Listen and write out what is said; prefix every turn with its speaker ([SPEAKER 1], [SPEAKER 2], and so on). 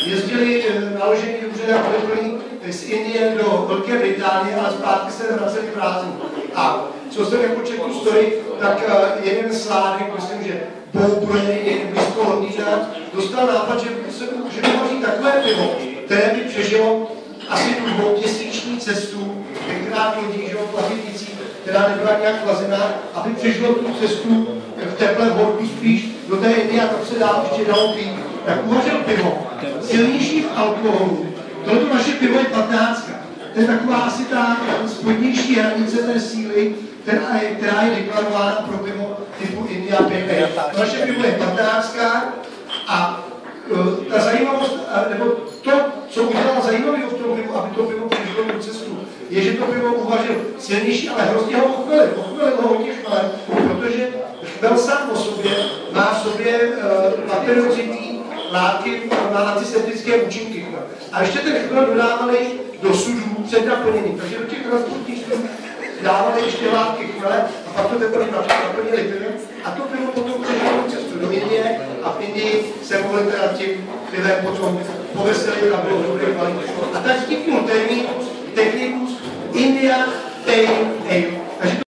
[SPEAKER 1] jezdili naložení dobře a vyplní z Indie do Velké Británie, ale zpátky se vraceli prázdní. A co jsem jako četl tu story, tak jeden sládek, myslím, že Bourbon, někde blízko Londýna, dostal nápad, že uvaří takové pivo, které by přežilo asi tu dvouměsíční cestu, tenkrát lodí, že plavitící, která nebyla nějak chlazená, aby přežilo tu cestu v teple horku spíš do té Indie a tam se ještě dalo pít. Tak uvařil pivo, silnější v alkoholu. Tohle naše pivo je 15. To je taková asi ta spodnější hranice té síly, která je deklarována pro pivo typu India Pale. Naše pivo je 15. A ta zajímavost, nebo to, co udělalo zajímavého v tom pivu, aby to pivo přežilo tu cestu, je, že to pivo uvařil silnější, ale hrozně ho ochvelil. Ochvelil ho hodně chmelem, protože chmel sám o sobě má v sobě bakteriocitní látky, má antiseptické účinky. A ještě ten chmel dodávali do sudů před naplněním. Takže do těch transportních sudů dávali ještě látky chmele a pak to teprve naplnili pivem. A to pivo potom přežilo cestu do Indie a v Indii se mohli teda tím pivem potom poveselit a bylo dobrý kvalitě. A tak vtipnul technikus India Pale Ale.